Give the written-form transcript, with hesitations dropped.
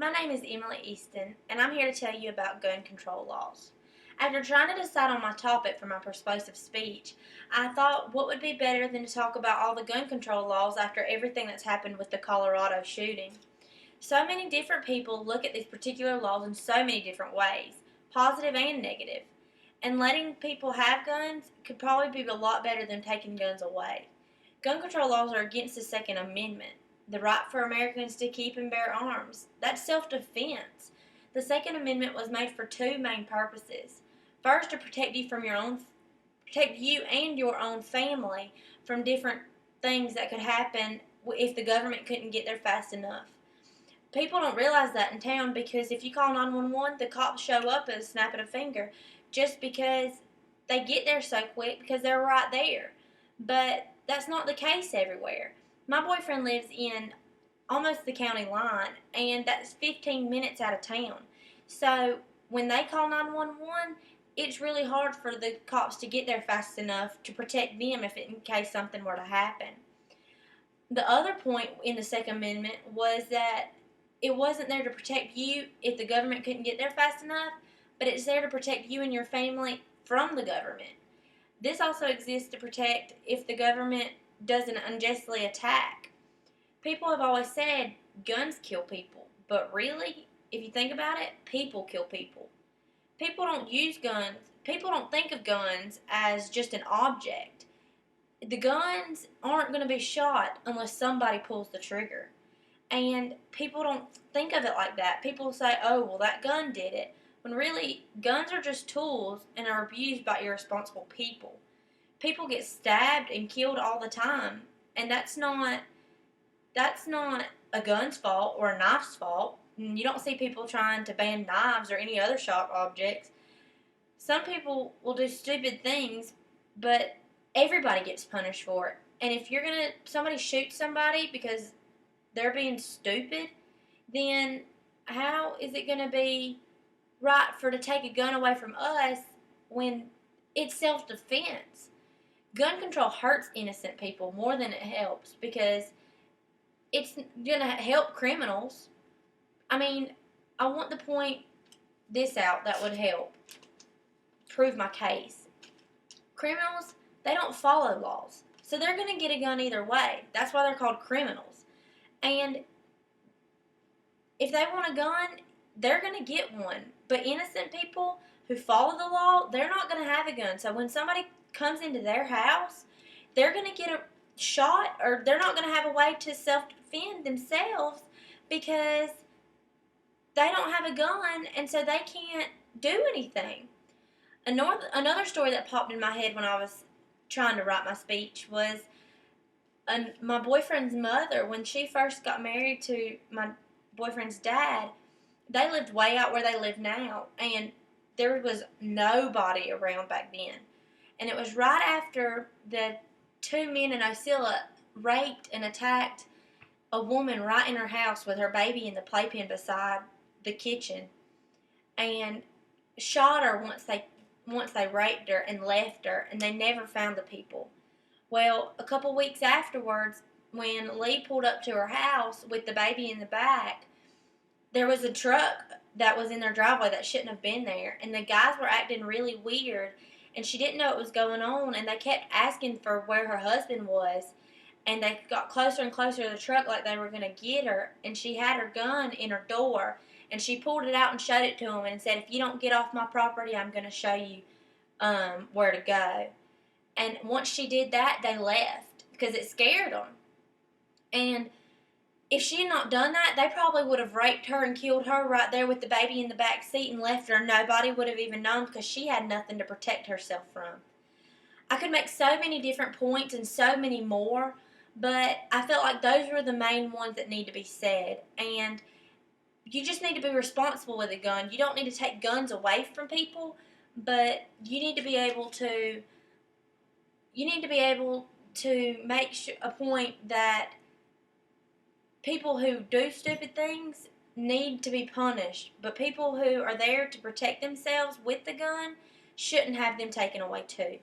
My name is Emily Eastin, and I'm here to tell you about gun control laws. After trying to decide on my topic for my persuasive speech, I thought what would be better than to talk about all the gun control laws after everything that's happened with the Colorado shooting. So many different people look at these particular laws in so many different ways, positive and negative. And letting people have guns could probably be a lot better than taking guns away. Gun control laws are against the Second Amendment, the right for Americans to keep and bear arms. That's self-defense. The Second Amendment was made for two main purposes. First, to protect you and your own family from different things that could happen if the government couldn't get there fast enough. People don't realize that in town because if you call 911, the cops show up at a snap of a finger just because they get there so quick because they're right there. But that's not the case everywhere. My boyfriend lives in almost the county line, and that's 15 minutes out of town. So when they call 911, it's really hard for the cops to get there fast enough to protect them in case something were to happen. The other point in the Second Amendment was that it wasn't there to protect you if the government couldn't get there fast enough, but it's there to protect you and your family from the government. This also exists to protect if the government doesn't unjustly attack. People have always said guns kill people, but really, if you think about it, people kill people. People don't use guns. People don't think of guns as just an object. The guns aren't going to be shot unless somebody pulls the trigger. And people don't think of it like that. People say, oh, well, that gun did it. When really, guns are just tools and are abused by irresponsible people. People get stabbed and killed all the time, and that's not a gun's fault or a knife's fault. You don't see people trying to ban knives or any other sharp objects. Some people will do stupid things, but everybody gets punished for it. And if somebody shoots somebody because they're being stupid, then how is it going to be right to take a gun away from us when it's self-defense? Gun control hurts innocent people more than it helps because it's going to help criminals. I mean, I want to point this out that would help prove my case. Criminals, they don't follow laws, so they're going to get a gun either way. That's why they're called criminals. And if they want a gun, they're going to get one. But innocent people who follow the law, they're not going to have a gun. So when somebody comes into their house, they're going to get a shot, or they're not going to have a way to self-defend themselves because they don't have a gun, and so they can't do anything. Another story that popped in my head when I was trying to write my speech was my boyfriend's mother. When she first got married to my boyfriend's dad, they lived way out where they live now, and there was nobody around back then. And it was right after the two men in Osceola raped and attacked a woman right in her house with her baby in the playpen beside the kitchen, and shot her once they raped her and left her, and they never found the people. Well, a couple weeks afterwards, when Lee pulled up to her house with the baby in the back, there was a truck that was in their driveway that shouldn't have been there, and the guys were acting really weird, and she didn't know what was going on, and they kept asking for where her husband was, and they got closer and closer to the truck like they were going to get her, and she had her gun in her door, and she pulled it out and showed it to them and said, if you don't get off my property, I'm going to show you where to go. And once she did that, they left because it scared them. And if she had not done that, they probably would have raped her and killed her right there with the baby in the back seat and left her. Nobody would have even known because she had nothing to protect herself from. I could make so many different points and so many more, but I felt like those were the main ones that need to be said. And you just need to be responsible with a gun. You don't need to take guns away from people, but you need to be able to make a point that people who do stupid things need to be punished, but people who are there to protect themselves with the gun shouldn't have them taken away too.